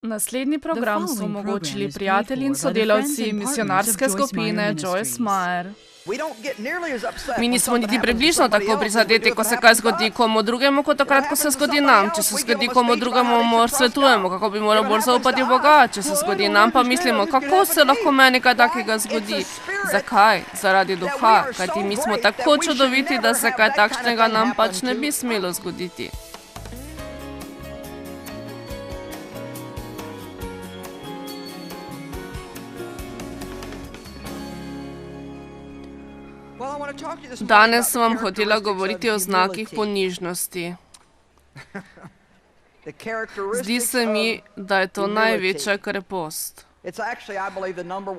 Naslednji program so omogočili prijatelji in sodelavci misionarske skupine Joyce Meyer. Mi nismo niti približno tako prizadeti, ko se kaj zgodi komu drugemu, kot takrat, ko se zgodi nam. Če se zgodi komu drugemu, svetujemo, kako bi moral bolj zaupati v Boga. Če se zgodi nam, pa mislimo, kako se lahko meni kaj takega zgodi. Zakaj? Zaradi duha. Kajti mi smo tako čudoviti, da se kaj takšnega nam pač ne bi smelo zgoditi. Danes sem vam hotela govoriti o znakih ponižnosti. Zdi se mi, da je to največja krepost.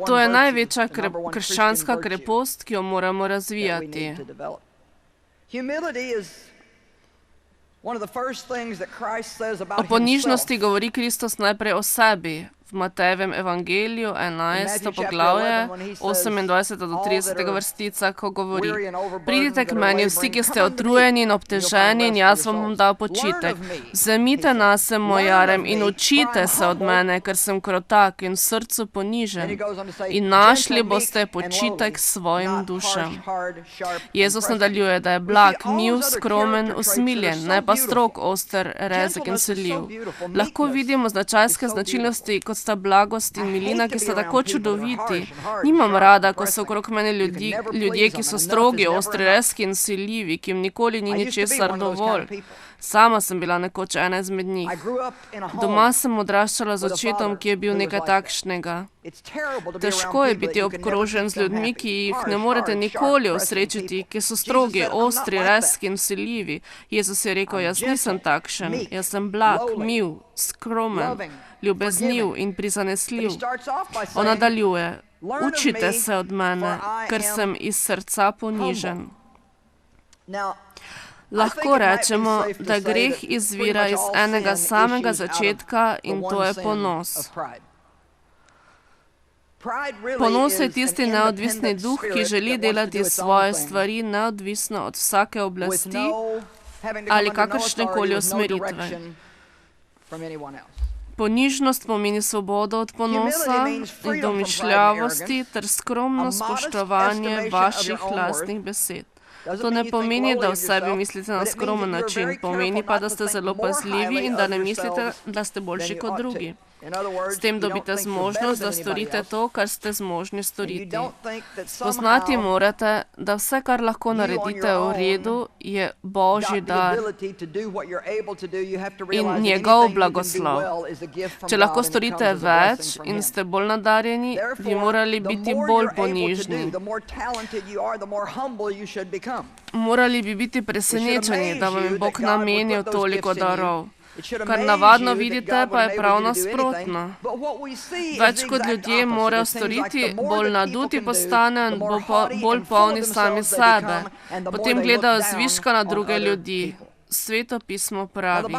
To je največja krščanska krepost, ki jo moramo razvijati. O ponižnosti govori Kristus najprej o sebi. V Matejevem evangeliju 11. poglavje 28. do 30. vrstica, ko govori: Pridite k meni vsi, ki ste utrujeni in obteženi, in jaz vam bom dal počitek. Vzemite nase moj jarem in učite se od mene, ker sem krotak in v srcu ponižen. In našli boste počitek svojim dušam. Jezus nadaljuje, da je blag, mil, skromen, usmiljen, ne pa strog, oster, rezek in vsiljiv. Lahko vidimo značajske značilnosti, kot sta blagost in milina, ki sta tako čudoviti. Nimam rada, ko so okrog mene ljudje, ki so strogi, ostri, rezki in vsiljivi, ki jim nikoli ni ničesar dovolj. Sama sem bila nekoč ena izmed njih. Doma sem odraščala z očetom, ki je bil nekaj takšnega. Težko je biti obkrožen z ljudmi, ki jih ne morete nikoli osrečiti, ki so strogi, ostri, rezki in vsiljivi. Jezus je rekel, jaz nisem takšen, jaz sem blag, mil, skromen, ljubezniv in prizanesljiv. On nadaljuje, učite se od mene, ker sem iz srca ponižen. Lahko rečemo, da greh izvira iz enega samega začetka in to je ponos. Ponos je tisti neodvisni duh, ki želi delati svoje stvari neodvisno od vsake oblasti ali kakršnekoli usmeritve. Ponižnost pomeni svobodo od ponosa in domišljavosti ter skromno spoštovanje vaših lastnih besed. To ne pomeni, da o sebi mislite na skromen način, pomeni pa, da ste zelo pazljivi in da ne mislite, da ste boljši kot drugi. S tem dobite zmožnost, da storite to, kar ste zmožni storiti. Spoznati morate, da vse, kar lahko naredite v redu, je Božji dar in njegov blagoslov. Če lahko storite več in ste bolj nadarjeni, bi morali biti bolj ponižni. Morali bi biti presenečeni, da vam je Bog namenil toliko darov. Kar navadno vidite, pa je prav nasprotno. Več kot ljudje morajo storiti, bolj naduti postanejo in bolj polni sami sebe. Potem gledajo zviška na druge ljudi. Sveto pismo pravi: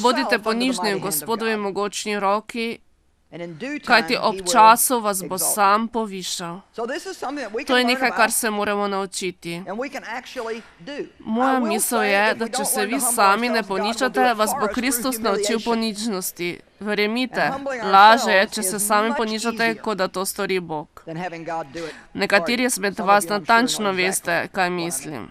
bodite ponižni v Gospodovi mogočni roki, kajti ob času vas bo sam povišal. To je nekaj, kar se moramo naučiti. Moja misel je, da če se vi sami ne poničate, vas bo Kristus naučil ponižnosti. Verjemite, laže je, če se sami ponižate, kot da to stori Bog. Nekateri izmed vas natančno veste, kaj mislim.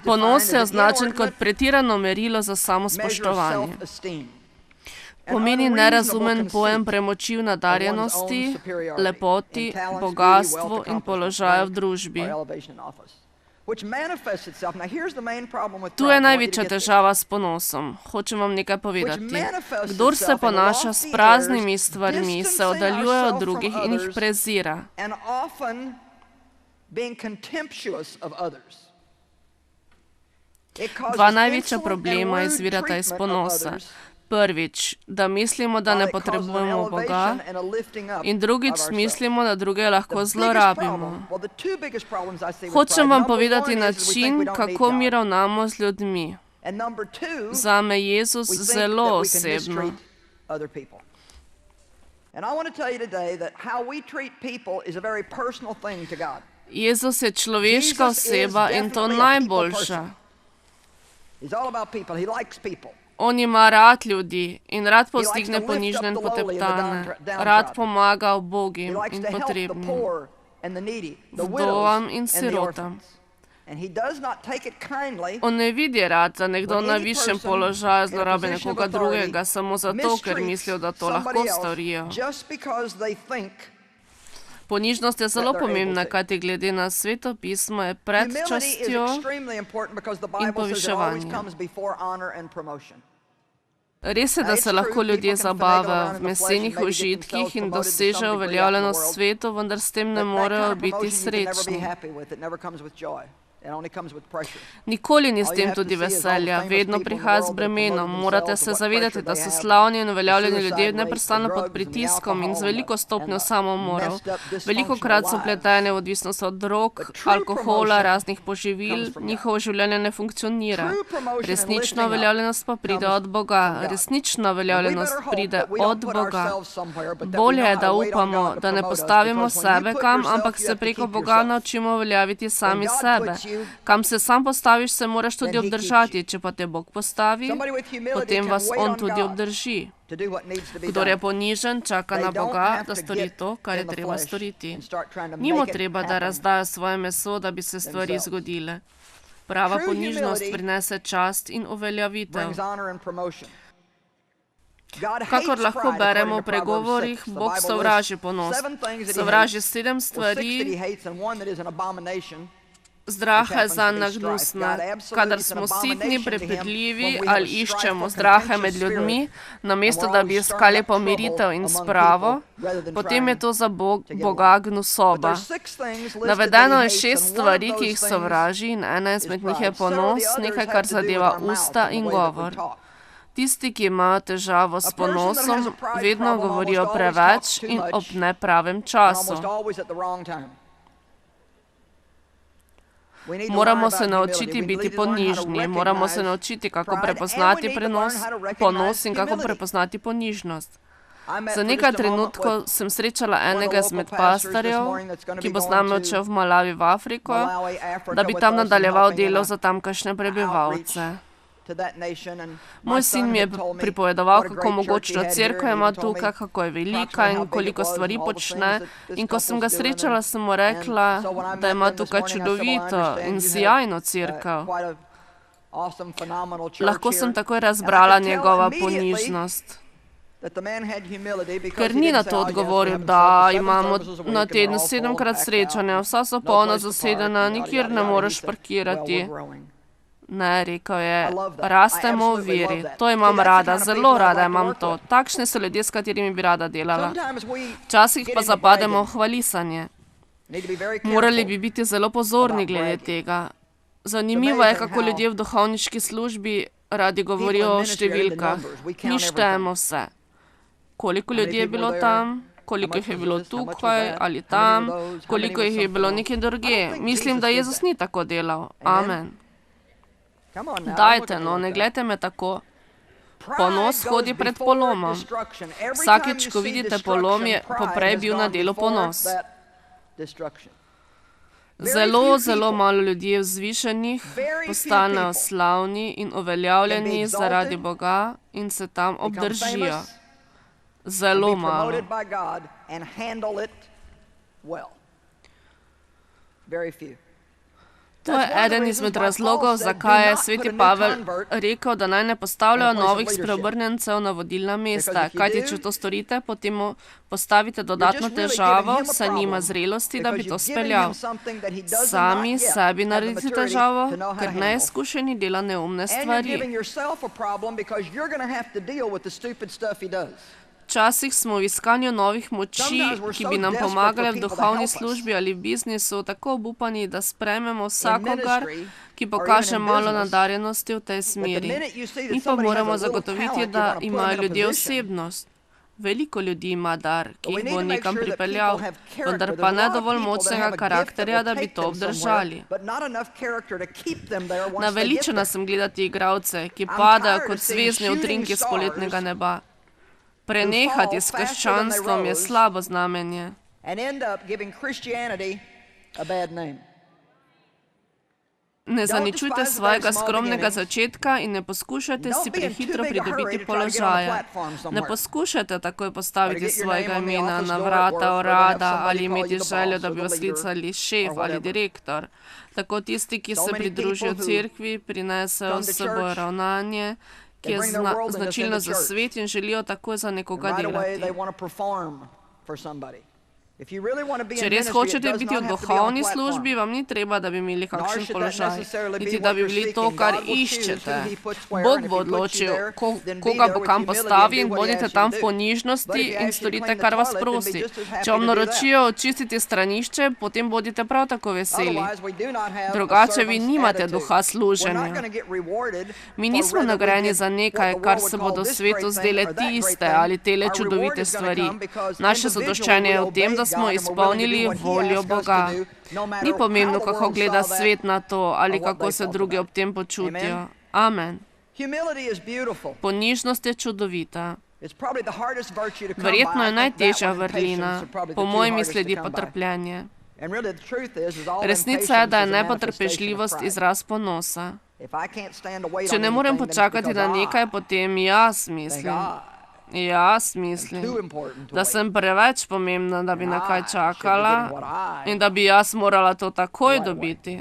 Ponos je označen kot pretirano merilo za samospoštovanje. Pomeni nerazumen pojem premoči v nadarjenosti, lepoti, bogastvu in položaju v družbi. Tu je največja težava s ponosom. Hočem vam nekaj povedati. Kdor se ponaša s praznimi stvarmi, se oddaljuje od drugih in jih prezira. Dva največja problema izvirata iz ponosa. Prvič, da mislimo, da ne potrebujemo Boga, in drugič, mislimo, da druge lahko zlorabimo. Hočem vam povedati način, kako mi ravnamo z ljudmi. Zame je Jezus zelo osebno. Jezus je človeška oseba in to najboljša. On ima rad ljudi in rad povzdigne ponižne in poteptane. Rad pomaga ubogim in potrebnim, vdovam in sirotam. On ne vidi rad, da nekdo na višjem položaju zlorabi nekoga drugega samo zato, ker mislijo, da to lahko storijo. Ponižnost je zelo pomembna, kajti glede na Sveto pismo je pred častjo in poviševanjem. Res je, da se lahko ljudje zabavajo v mesenih užitkih in dosežejo uveljavljenost v svetu, vendar s tem ne morejo biti srečni. Nikoli ni s tem tudi veselja, vedno prihaja z bremenom. Morate se zavedati, da so slavni in uveljavljeni ljudje neprestano pod pritiskom in z veliko stopnjo samomorov. Velikokrat so vpleteni v odvisnost od drog, alkohola, raznih poživil, njihovo življenje ne funkcionira. Resnična uveljavljenost pa pride od Boga. Resnična uveljavljenost pride od Boga. Bolje je, da upamo, da ne postavimo sebe kam, ampak se preko Boga naučimo uveljaviti sami sebe. Kam se sam postaviš, se moraš tudi obdržati. Če pa te Bog postavi, potem vas On tudi obdrži. Kdor je ponižen, čaka na Boga, da stori to, kar je treba storiti. Ni mu treba, da razdaja svoje meso, da bi se stvari zgodile. Prava ponižnost prinese čast in uveljavitev. Kakor lahko beremo v pregovorih, Bog sovraži ponos. Sovraži 7 stvari, zdraha je zanj nagnusna. Kadar smo sitni, prepirljivi ali iščemo zdrahe med ljudmi, namesto da bi iskali pomiritev in spravo, potem je to za Boga gnusoba. Navedeno je 6 stvari, ki jih sovraži, in ena izmed njih je ponos, nekaj, kar zadeva usta in govor. Tisti, ki imajo težavo s ponosom, vedno govorijo preveč in ob nepravem času. Moramo se naučiti biti ponižni, moramo se naučiti, kako prepoznati ponos in kako prepoznati ponižnost. Za nekaj trenutkov sem srečala enega izmed pastorjev, ki bo z nami odšel v Malawi v Afriko, da bi tam nadaljeval delo za tamkajšnje prebivalce. Moj sin mi je pripovedoval, kako mogočno cerkev ima tukaj, kako je velika in koliko stvari počne. In ko sem ga srečala, sem mu rekla, da ima tukaj čudovito in sijajno cerkev. Lahko sem takoj razbrala njegova ponižnost. Ker ni na to odgovoril, da imamo na teden 7-krat srečanja, vsa so polno zasedena, nikjer ne moreš parkirati. Ne, rekel je, rastemo v veri. To imam rada, zelo rada imam to. Takšni so ljudje, s katerimi bi rada delala. Včasih pa zapademo v hvalisanje. Morali bi biti zelo pozorni glede tega. Zanimivo je, kako ljudje v duhovniški službi radi govorijo o številkah. Mi štejemo vse. Koliko ljudi je bilo tam? Koliko jih je bilo tukaj ali tam? Koliko jih je bilo nekje drugje? Mislim, da Jezus ni tako delal. Amen. Dajte, no, ne gledajte me tako. Ponos hodi pred polomom. Vsakič, ko vidite polom, je poprej bil na delu ponos. Zelo, zelo malo ljudi je vzvišenih, postanejo slavni in uveljavljeni zaradi Boga in se tam obdržijo. Zelo malo. To je eden izmed razlogov, zakaj je sveti Pavel rekel, da naj ne postavljajo novih spreobrnjencev na vodilna mesta. Kajti, če to storite, potem mu postavite dodatno težavo, saj nima zrelosti, da bi to speljal. Sami sebi naredite težavo, ker neizkušeni dela neumne stvari. Včasih smo v iskanju novih moči, ki bi nam pomagale v duhovni službi ali v biznisu, tako obupani, da sprejmemo vsakogar, ki pokaže malo nadarjenosti v tej smeri. Mi pa moramo zagotoviti, da imajo ljudje osebnost. Veliko ljudi ima dar, ki jih bo nekam pripeljal, vendar pa ne dovolj močnega karakterja, da bi to obdržali. Naveličena sem gledati igralce, ki padajo kot zvezdni utrinki s poletnega neba. Prenehati s krščanstvom je slabo znamenje. Ne zaničujte svojega skromnega začetka in ne poskušajte si prehitro pridobiti položaja. Ne poskušajte takoj postaviti svojega imena na vrata urada ali imeti željo, da bi vas klicali šef ali direktor. Tako tisti, ki se pridružijo cerkvi, prinesejo s seboj ravnanje, ki je značilno za svet in želijo takoj za nekoga delati. Če res hočete biti v duhovni službi, vam ni treba, da bi imeli kakšen položaj, niti da bi bili to, kar iščete. Bog bo odločil, koga bo kam postavi in bodite tam v ponižnosti in storite, kar vas prosi. Če vam naročijo očistiti stranišče, potem bodite prav tako veseli. Drugače vi nimate duha služenja. Mi nismo nagrajeni za nekaj, kar se bodo svetu zdele tiste ali tele čudovite stvari. Naše zadoščenje je v tem, da smo izpolnili voljo Boga. Ni pomembno, kako gleda svet na to ali kako se drugi ob tem počutijo. Amen. Ponižnost je čudovita. Verjetno je najtežja vrlina. Po mojem sledi potrpljenje. Resnica je, da je nepotrpežljivost izraz ponosa. Če ne morem počakati na nekaj, potem jaz mislim, da sem preveč pomembna, da bi na kaj čakala in da bi jaz morala to takoj dobiti.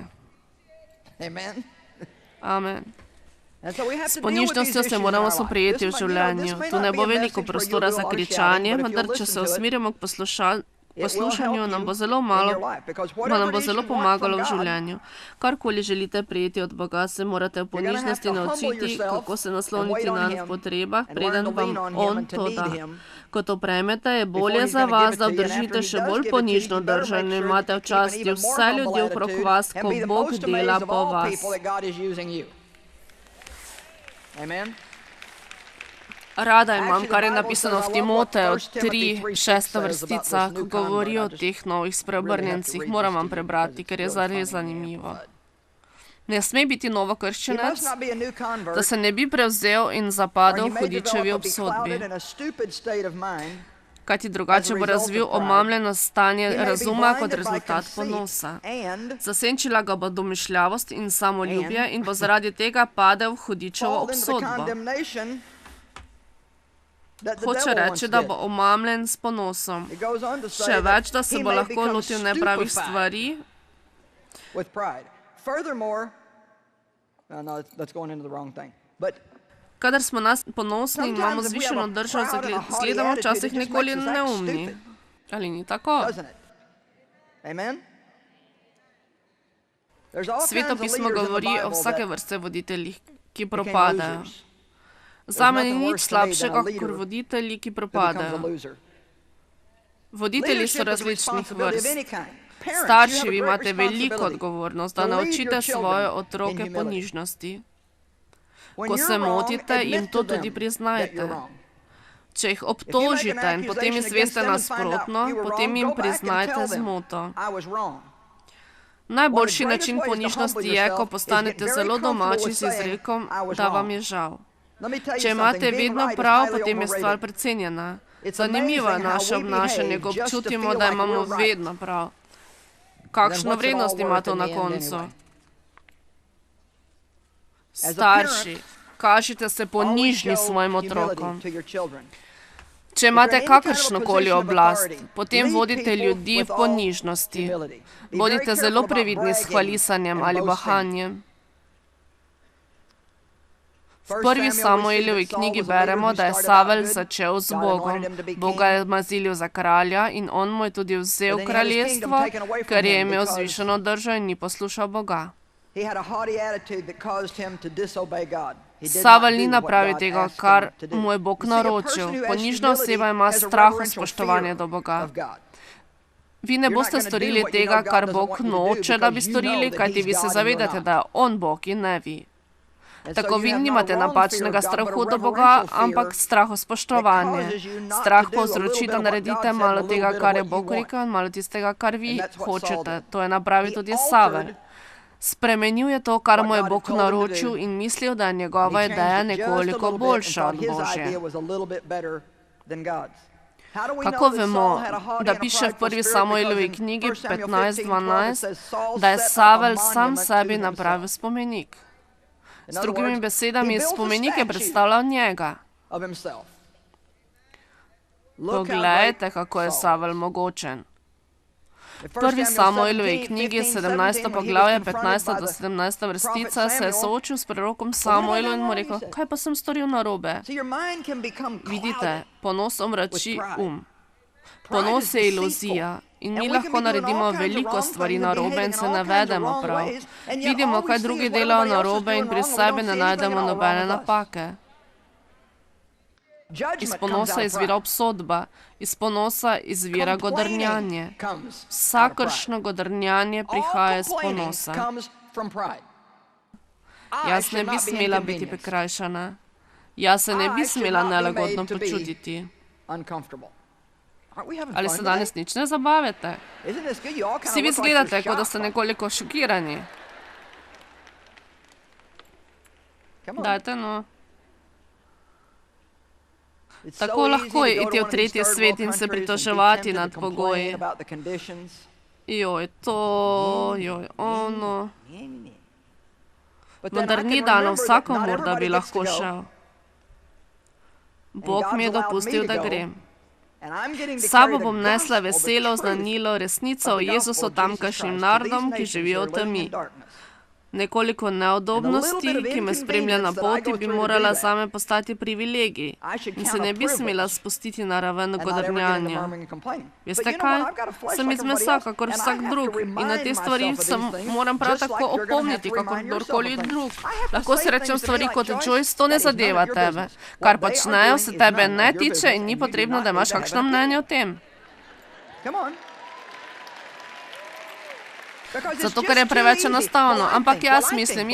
Amen. S ponižnostjo se moramo soprijeti v življenju. Tu ne bo veliko prostora za kričanje, vendar če se usmerimo k poslušanju, nam bo zelo pomagalo v življenju. Karkoli želite prejeti od Boga, se morate v ponižnosti naučiti, kako se nasloniti na v potrebah, preden vam On to da. Ko to prejmete, je bolje za vas, da obdržite še bolj ponižno držanje in imate v časti vse ljudi okrog vas, ko Bog dela po vas. Rada imam, kar je napisano v Timoteju 3:6 vrstica, ko govori o teh novih spreobrnjencih. Moram vam prebrati, ker je zares zanimivo. Ne sme biti novokrščenec, da se ne bi prevzel in zapadel v hudičevi obsodbi, kajti drugače bo razvil omamljeno stanje razuma kot rezultat ponosa. Zasenčila ga bo domišljavost in samoljubje in bo zaradi tega padel v hudičevo obsodbo. Hoče reči, da bo omamljen s ponosom. Še več, da se bo lahko lotil nepravih stvari. Kadar smo nas ponosni in imamo zvišeno držo, zgledamo včasih nikoli neumni. Ali ni tako? Svetopismo govori o vsake vrste voditeljih, ki propadajo. Zame ni nič slabšega kot voditelji, ki propadajo. Voditelji so različnih vrst. Starši, vi imate veliko odgovornost, da naučite svoje otroke ponižnosti. Ko se motite, jim to tudi priznajte. Če jih obtožite in potem izveste nasprotno, potem jim priznajte zmoto. Najboljši način ponižnosti je, ko postanete zelo domači z izrekom, da vam je žal. Če imate vedno prav, potem je stvar precenjena. Zanimivo je naše obnašanje, ko občutimo, da imamo vedno prav. Kakšno vrednost ima to na koncu? Starši, kažite se ponižni svojim otrokom. Če imate kakršnokoli oblast, potem vodite ljudi v ponižnosti. Bodite zelo previdni s hvalisanjem ali bahanjem. V 1. Samuelovi knjigi beremo, da je Savel začel z Bogom. Boga je mazilil za kralja in on mu je tudi vzel kraljestvo, ker je imel zvišeno držo in ni poslušal Boga. Savel ni napravil tega, kar mu je Bog naročil. Ponižna oseba ima strah in spoštovanje do Boga. Vi ne boste storili tega, kar Bog noče, da bi storili, kajti vi se zavedate, da je On Bog in ne vi. Tako vi nimate napačnega strahu do Boga, ampak strahu spoštovanje. Strah povzroči, da naredite malo tega, kar je Bog rekel, in malo tistega, kar vi hočete. To je napravil tudi Savel. Spremenil je to, kar mu je Bog naročil in mislil, da je njegova ideja nekoliko boljša od Božje. Kako vemo, da piše v prvi Samuelovi knjigi 15:12, da je Savel sam sebi napravil spomenik? Z drugimi besedami, spomenik je predstavljal njega. Poglejte, kako je Savel mogočen. V prvi Samuelovi knjigi 17. poglavje 15. do 17. vrstica se je soočil s prorokom Samuelom in mu rekel, kaj pa sem storil narobe? Vidite, ponos omrači Ponos je iluzija in mi lahko naredimo veliko stvari narobe in se ne vedemo prav. Vidimo, kaj drugi delajo narobe in pri sebi ne najdemo nobene napake. Iz ponosa izvira obsodba, iz ponosa izvira godrnjanje. Vsakršno godrnjanje prihaja iz ponosa. Jaz ne bi smela biti prikrajšana. Jaz se ne bi smela nelagodno počutiti. Ali se danes nič ne zabavate? Vsi vi izgledate, kot da ste nekoliko šokirani. Dajte no. Tako lahko je iti v tretji svet in se pritoževati nad pogoji. Joj, to, joj, ono. Vendar ni dano vsakomur, da bi lahko šel. Bog mi je dopustil, da grem. S sabo bom nesla veselo oznanilo resnico o Jezusu tamkajšnjim narodom, ki živijo v temi. Nekoliko neudobnosti, ki me spremlja na poti, bi morala zame postati privilegij in se ne bi smela spustiti na raven godrnjanja. Veste kaj? Sem iz mesa, kakor vsak drug in na te stvari se moram prav tako opomniti, kakor kdorkoli drug. Lahko si rečem stvari kot Joyce, to ne zadeva tebe. Kar počnejo, se tebe ne tiče in ni potrebno, da imaš kakšno mnenje o tem. Zato, ker je preveč enostavno. Ampak jaz mislim,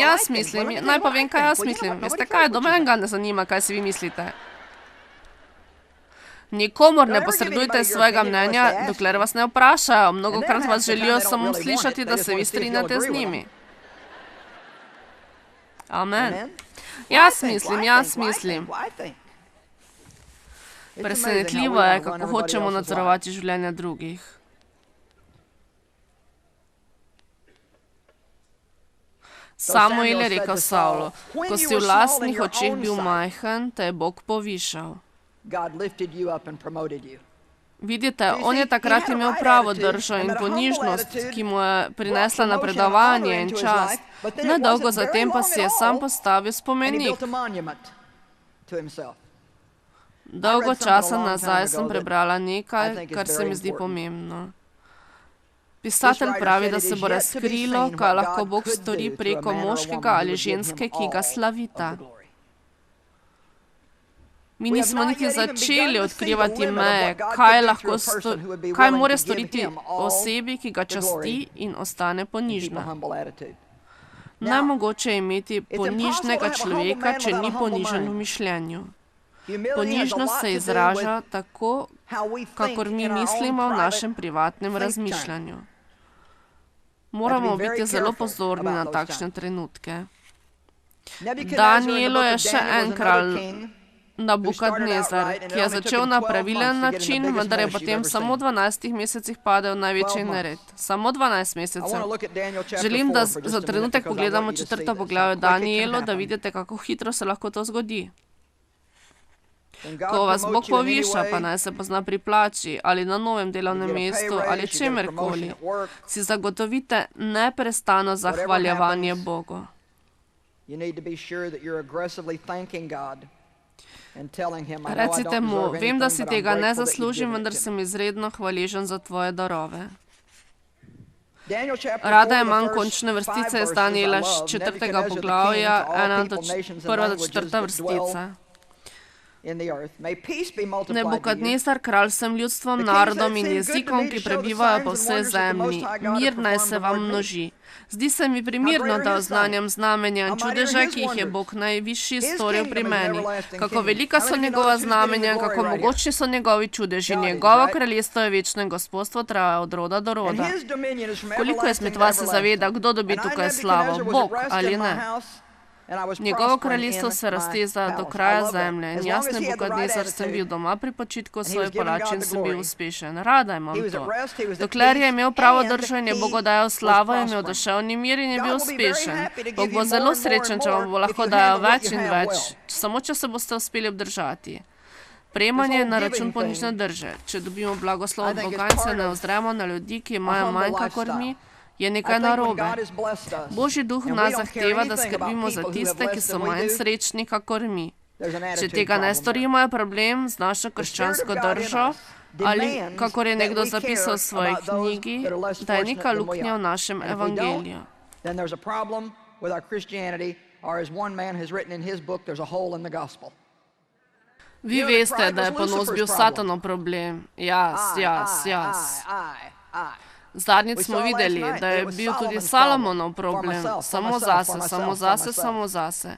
naj povem, kaj jaz mislim. Veste kaj, do menega ne zanima, kaj si vi mislite. Nikomor ne posredujte svojega mnenja, dokler vas ne vprašajo. Mnogokrat vas želijo samo slišati, da se vi strinjate z njimi. Amen. Jaz mislim. Presenetljivo je, kako hočemo nadzorovati življenja drugih. Samuel je rekel Savlu, ko si v lastnih očeh bil majhen, te je Bog povišal. Vidite, on je takrat imel pravo držo in ponižnost, ki mu je prinesla napredovanje in čast. Nedolgo zatem pa si je sam postavil spomenik. Dolgo časa nazaj sem prebrala nekaj, kar se mi zdi pomembno. Pisatelj pravi, da se bo razkrilo, kaj lahko Bog stori preko moškega ali ženske, ki ga slavita. Mi nismo niti začeli odkrivati meje, kaj mora storiti osebi, ki ga časti in ostane ponižna. Najmogoče je imeti ponižnega človeka, če ni ponižen v mišljenju. Ponižnost se izraža tako, kakor mi mislimo v našem privatnem razmišljanju. Moramo biti zelo pozorni na takšne trenutke. Danijelu je še en kralj, Nabukadnezar, ki je začel na pravilen način, vendar je potem v samo 12 mesecih padel največji nered. Samo 12 mesecev. Želim, da za trenutek pogledamo 4. poglavje Danijelu, da vidite, kako hitro se lahko to zgodi. Ko vas Bog poviša, pa naj se pozna pri plači ali na novem delovnem mestu ali čemerkoli, si zagotovite neprestano zahvaljevanje Bogu. Recite mu, vem, da si tega ne zaslužim, vendar sem izredno hvaležen za tvoje darove. Rada imam končne vrstice iz Danijela 4. poglavja, 1. do 4. vrstica. Nebukadnesar, kralj sem ljudstvom, narodom in jezikom, ki prebivajo po vsej zemlji. Mir naj se vam množi. Zdi se mi primirno, da oznanjam znamenja in čudeže, ki jih je Bog najvišji storil pri meni. Kako velika so njegova znamenja, kako mogočni so njegovi čudeži. Njegovo kraljestvo je večno in gospodstvo traja od roda do roda. Koliko izmed vas se zaveda, kdo dobi tukaj slavo, Bog ali ne? Njegovo kraljestvo se razteza do kraja zemlje in jaz, Nebukadnezar, sem bil doma pri počitku v svoji palači in sem bil uspešen. Rada imam to. Dokler je imel pravo držo in je Bogu dajal slavo, je imel duševni mir in je bil uspešen. Bog bo zelo srečen, če vam bo lahko dajal več in več, samo če se boste uspeli obdržati. Prejemanje na račun ponižne drže. Če dobimo blagoslov od Boga in se ne ozremo na ljudi, ki imajo manj kakor mi, je nekaj narobe. Božji duh nas zahteva, da skrbimo za tiste, ki so manj srečni kakor mi. Če tega ne storimo, je problem z našo krščansko držo, ali, kakor je nekdo zapisal v svoji knjigi, da je neka luknja v našem evangeliju. Vi veste, da je ponos bil Satanov problem. Jaz. Zadnjič smo videli, da je bil tudi Salomonov problem. Samo zase.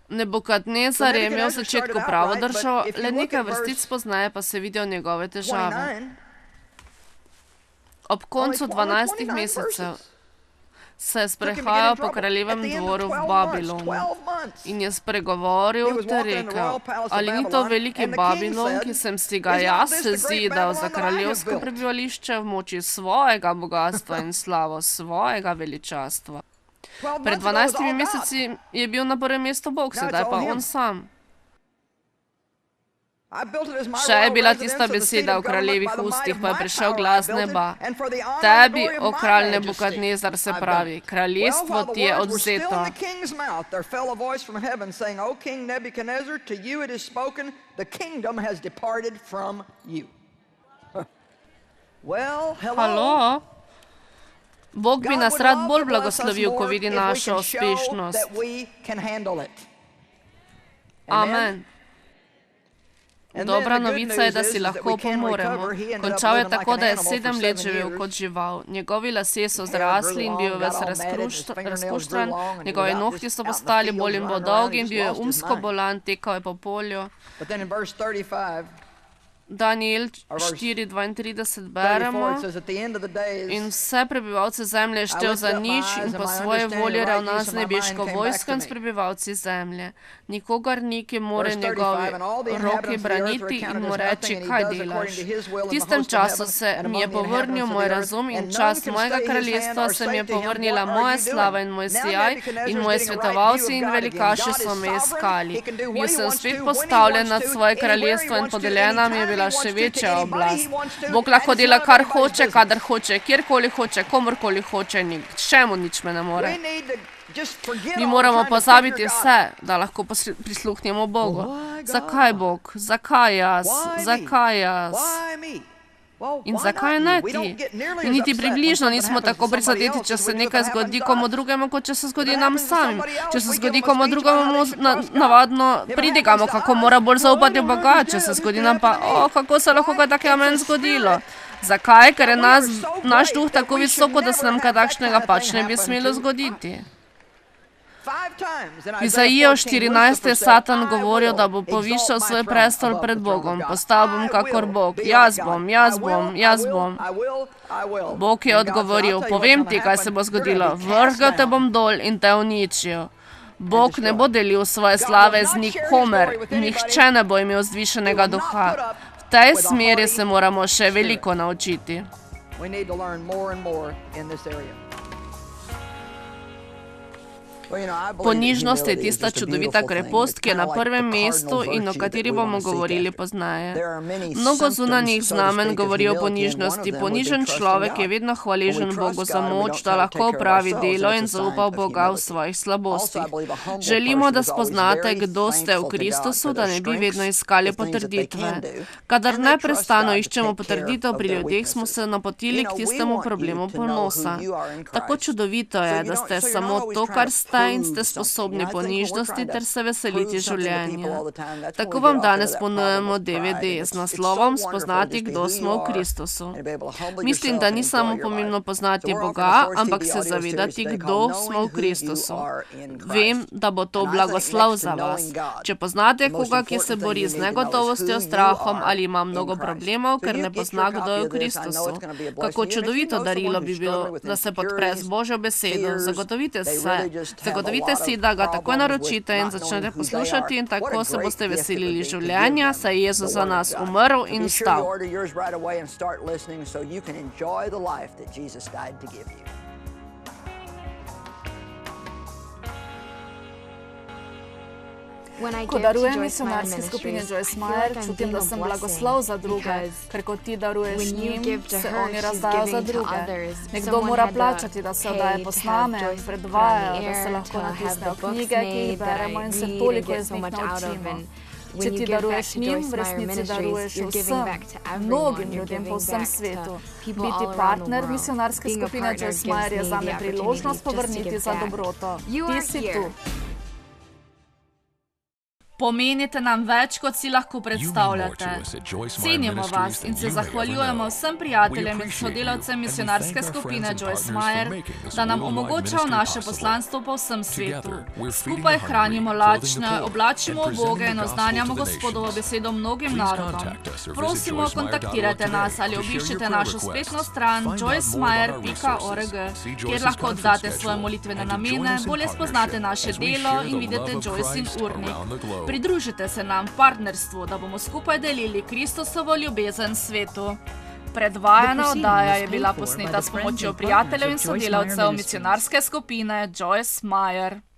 Nebukadnezar je imel v začetku pravo držo, le nekaj vrstic pozneje pa se vidijo njegove težave. Ob koncu 12 mesecev se je sprehajal po kraljevem dvoru v Babilonu in je spregovoril ter rekel, ali ni to veliki Babilon, ki sem si ga jaz sezidal za kraljevsko prebivališče v moči svojega bogatstva in slavo svojega veličastva. Pred 12 meseci je bil na prvem mestu Bog, sedaj pa on sam. Še je bila tista beseda v kraljevih ustih, pa je prišel glas neba. Tebi, o kralj Nebukadnezar, se pravi, kraljestvo ti je odvzeto. Halo? Bog bi nas rad bolj blagoslovil, ko vidi našo uspešnost. Amen. Dobra novica je, da si lahko pomoremo. Končal je tako, da je 7 let živel kot žival. Njegovi lasje so zrasli in bil je ves razkuštran, njegovi nohti so postali bolj in bolj dolgi in bil je umsko bolan, tekal je po polju. Daniel 4:32 beremo, in vse prebivalce zemlje je štel za nič in po svoje volje ravna z nebeško vojsko in s prebivalci zemlje. Nikogar ni, ki more njegovi roki braniti in mu reči, kaj delaš. V tistem času se mi je povrnil moj razum in čast mojega kraljestva se mi je povrnila moja slava in moj sijaj in moji svetovalci in velikaši so me iskali. Bil sem spet postavljen nad svoje kraljestvo in podeljena mi je bila še večja oblast. Bog lahko dela kar hoče, kadar hoče, kjerkoli hoče, komorkoli hoče, ničemu nič me ne more. Mi moramo pozabiti vse, da lahko prisluhnemo Bogu. Zakaj Bog? Zakaj jaz? Zakaj jaz? In zakaj ne ti? In niti približno nismo tako prizadeti, če se nekaj zgodi komu drugemu, kot če se zgodi nam samim. Če se zgodi komu drugemu, navadno pridigamo, kako mora bolj zaupati v Boga, če se zgodi nam pa, kako se lahko kaj takega meni zgodilo. Zakaj? Ker je naš duh tako visoko, da se nam kaj takšnega pač ne bi smelo zgoditi. V Izaijo 14 je Satan govoril, da bo povišal svoj prestol pred Bogom. Postal bom kakor Bog. Jaz bom. Bog je odgovoril, povem ti, kaj se bo zgodilo. Vrgal te bom dol in te uničil. Bog ne bo delil svoje slave z nikomer. Nihče ne bo imel vzvišenega duha. V tej smeri se moramo še veliko naučiti. Ponižnost je tista čudovita krepost, ki je na prvem mestu in o kateri bomo govorili pozneje. Mnogo zunanjih znamen govori o ponižnosti. Ponižen človek je vedno hvaležen Bogu za moč, da lahko opravi delo in zaupa v Boga v svojih slabostih. Želimo, da spoznate, kdo ste v Kristusu, da ne bi vedno iskali potrditve. Kadar neprestano iščemo potrditev pri ljudeh, smo se napotili k tistemu problemu ponosa. Tako čudovito je, da ste samo to, kar ste, in ste sposobni ponižnosti ter se veseliti življenja. Tako vam danes ponujemo DVD z naslovom Spoznati, kdo smo v Kristusu. Mislim, da ni samo pomembno poznati Boga, ampak se zavedati, kdo smo v Kristusu. Vem, da bo to blagoslov za vas. Če poznate koga, ki se bori z negotovostjo, strahom ali ima mnogo problemov, ker ne pozna, kdo je v Kristusu. Kako čudovito darilo bi bilo, da se podpre z Božjo besedo. Zagotovite se. Zagotovite si, da ga takoj naročite in začnete poslušati in tako se boste veselili življenja, saj je Jezus za nas umrl in vstal. Ko darujem misionarski skupini Joyce Meyer, čutim, da sem blagoslov za druge, ker ko ti daruješ njim, se oni razdajo za druge. Nekdo mora plačati, da se oddaje posname, predvajajo, da se lahko natisnejo knjige, ki jih beremo in se toliko iz njih naučimo. Če ti daruješ njim, v resnici daruješ vsem, mnogim ljudem po vsem svetu. Biti partner misionarske skupine Joyce Meyer je zame priložnost povrniti za dobroto. Ti si tu. Pomenite nam več, kot si lahko predstavljate. Cenimo vas in se zahvaljujemo vsem prijateljem in sodelavcem misionarske skupine Joyce Meyer, da nam omogočajo naše poslanstvo po vsem svetu. Skupaj hranimo lačne, oblačimo uboge in oznanjamo Gospodovo besedo mnogim narodom. Prosimo, kontaktirajte nas ali obiščite našo spletno stran joycemeyer.org, kjer lahko oddate svoje molitvene namene, bolje spoznate naše delo in vidite Joycein urnik. Pridružite se nam v partnerstvu, da bomo skupaj delili Kristusovo ljubezen svetu. Predvajana oddaja je bila posneta s pomočjo prijateljev in sodelavcev misionarske skupine Joyce Meyer.